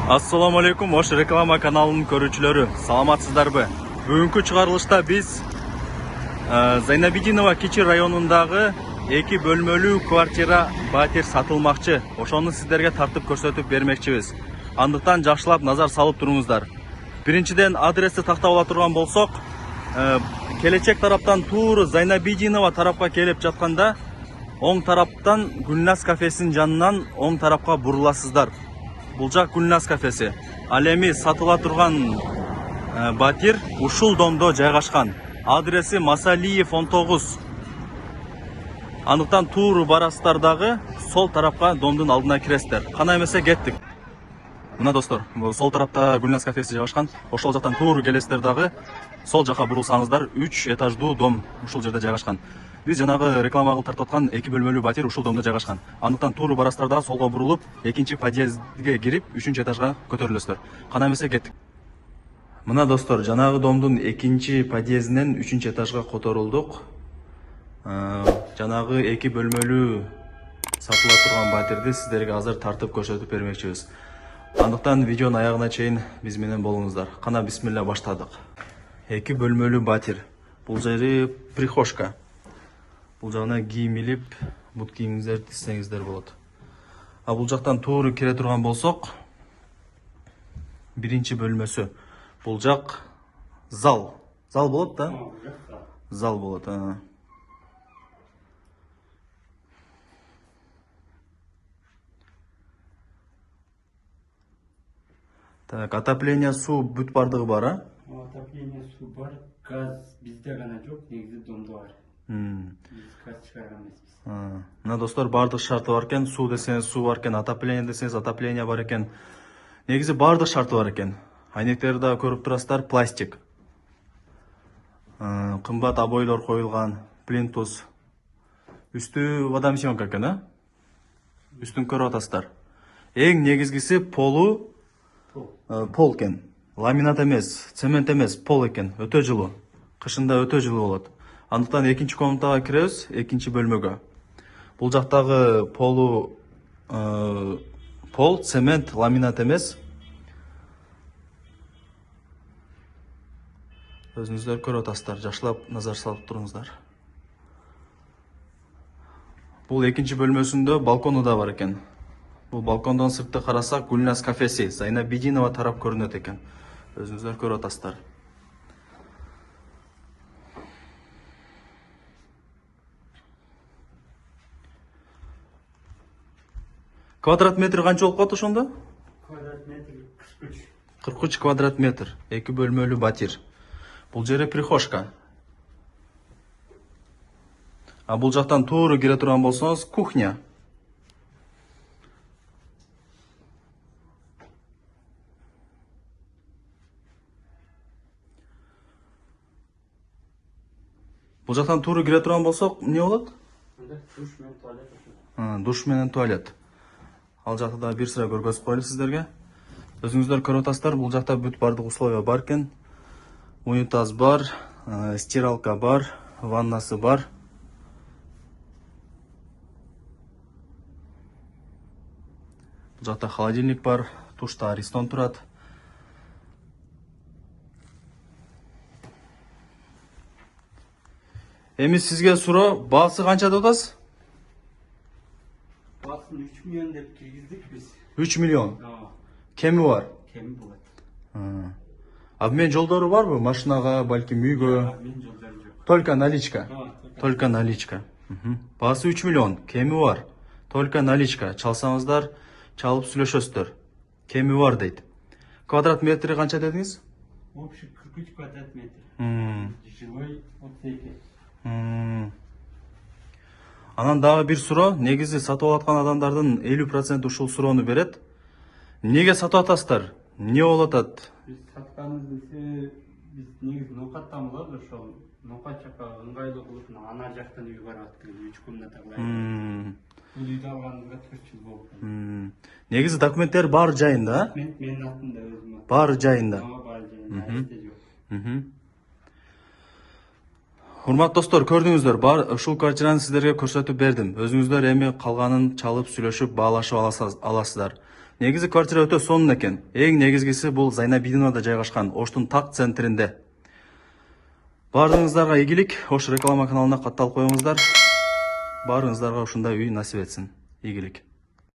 Assalamu alaikum, Oş Reklama kanalının көрүүчүлөрү. Саламатсыздарбы? Бүгүнкү чыгарылышта биз Зайнабидинова Кичи районундагы 2 бөлмөлүү квартира батир сатылмакчы. Ошону сиздерге тартып көрсөтүп бермекчибиз. Андыктан жакшылап назар салып туруңуздар. Биринчиден адрести тактап ала турган болсок, келечек тараптан тууру Зайнабидинова тарапка келип жатканда, оң тараптан Гүлназ кафесинин жанынан оң тарапка буруласыздар. Бул жак Гүлназ кафеси. Ал эми сатыла турган батир ушул домдо жайгашкан. Адреси Масалиев 19. Андыктан тууру барасыздар дагы сол тарапка домдун алдына киресиздер. Кана эмесе кеттик. Мына достор, сол тарапта Гүлназ кафеси жайгашкан. Ошол жактан тууру келесиздер дагы сол жака бурулсаңыздар 3 этаждуу дом ушул жерде жайгашкан. Биз жанагы реклама кылып тартып аткан 2 бөлмөлүү батир ушул домдо жайгашкан. Андыктан тууру барасыздар да солго бурулуп, экинчи подъездге кирип, 3-үчү этажга көтөрүлөсүздөр. Кана эмесе кеттик. Мына достор, жанагы домдун экинчи подъездинен 3-үчү этажга которулдук. Жанагы 2 бөлмөлүү сатыла турган батирди сиздерге азыр тартып көрсөтүп бермекчибиз. Андыктан видеонун аягына чейин биз менен болуңуздар. Кана бисмилла баштадык. 2 бөлмөлүү батир. Бул жери прихожка. Бул жагына кийим илип, бут кийимиңиздерди тизсеңиздер болот. А бул жактан тууру кире турган болсок, биринчи бөлмөсү. Бул жак зал. Зал болот да? Зал болот. Так, отопление, суу бүт бардыгы бар, а? Отопление, суу бар, газ бизде гана жок, негизи домдо бар. Биз газ чыгарган эмеспиз. Мына достор, бардык шарты бар экен. Суу десеңиз суу бар экен, отопление десеңиз отопление бар экен. Негизи бардык шарты бар экен. Айнектерди да көрүп турасыздар, пластик. Кымбат обойлор коюлган, плинтус. Үстү водомесенка экен, а? Үстүн көрүп атасыздар. Эң негизгиси полу пол экен. Ламинат эмес, цемент эмес, пол экен. Өтө жылуу. Кышында өтө жылуу болот. Андыктан экинчи комнатага киребиз, экинчи бөлмөгө. Бул жактагы пол, цемент, ламинат эмес. Өзүңүздөр көрүп атасыздар, жакшылап назар салып туруңуздар. Бул экинчи бөлмөсүндө балкону да бар экен. Бул балкондон сыртты карасак Гүлназ кафеси, Зайнабидинова тарап көрүнөт экен. Өзүңүздөр көрүп атасыздар. Квадрат метр канча болуп калат ошондо? Квадрат метр 43. 43 квадрат метр, 2 бөлмөлүү батир. Бул жери прихожка. А бул жактан тууру кире турган болсоңуз кухня. Бул жактан тууру кире турган болсок, эмне болот? Душ менен туалет. Душ менен туалет. Ал жакта да бир sıra көргөзүп коелу сиздерге. Өзүңүздөр көрүп атасыздар, бул жакта бүт бардык условия бар экен. Унитаз бар, стиралка бар, ваннасы бар. Бул жакта холодильник бар, тушта Аристон турат. Эми сизге суроо, баасы канча деп атасыз? Баасын 3 миллион деп киргиздик биз. 3 миллион. Кеми бар? Кеми болот. Обмен жолдору барбы? Машинага, балким үйгө? Обмен жолдору жок. Только наличка. Только наличка. Баасы 3 миллион. Кеми бар? Только наличка. Чалсаңыздар, чалып сүйлөшөсүздөр. Кеми бар дейт. Квадрат метри канча дедиңиз? Общий 43 квадрат метр. Жилой 32. Анан дагы бир суроо, негизи сатып алаткан адамдардын 50% ушул суроону берет. Неге сатып атасыздар? Эмне болуп атат? Биз сатканыбыз десе, биз негизи ноокаттан болот, ошол ноокат жака ыңгайлуу кылып, ана жактан үй барып аттык, 3 комната кылайын. Бул үйдү алганыбызга 4 жыл болду. Негизи документтер бар жайында, а? Менин атымда өзүм. Бар жайында. Бар жайында. Урматтуу достор, көрдүңүздөр, бар ушул квартираны сиздерге көрсөтүп бердим. Өзүңүздөр эми калганын чалып сүйлөшүп баалашып аласыздар. Негизи квартира өтө сонун экен. Эң негизгиси бул Зайнабидиновада жайгашкан Оштун так центринде. Баарыңыздарга ийгилик. Ош реклама каналына катталып коюңуздар. Баарыңыздарга ушундай үй насип этсин. Ийгилик.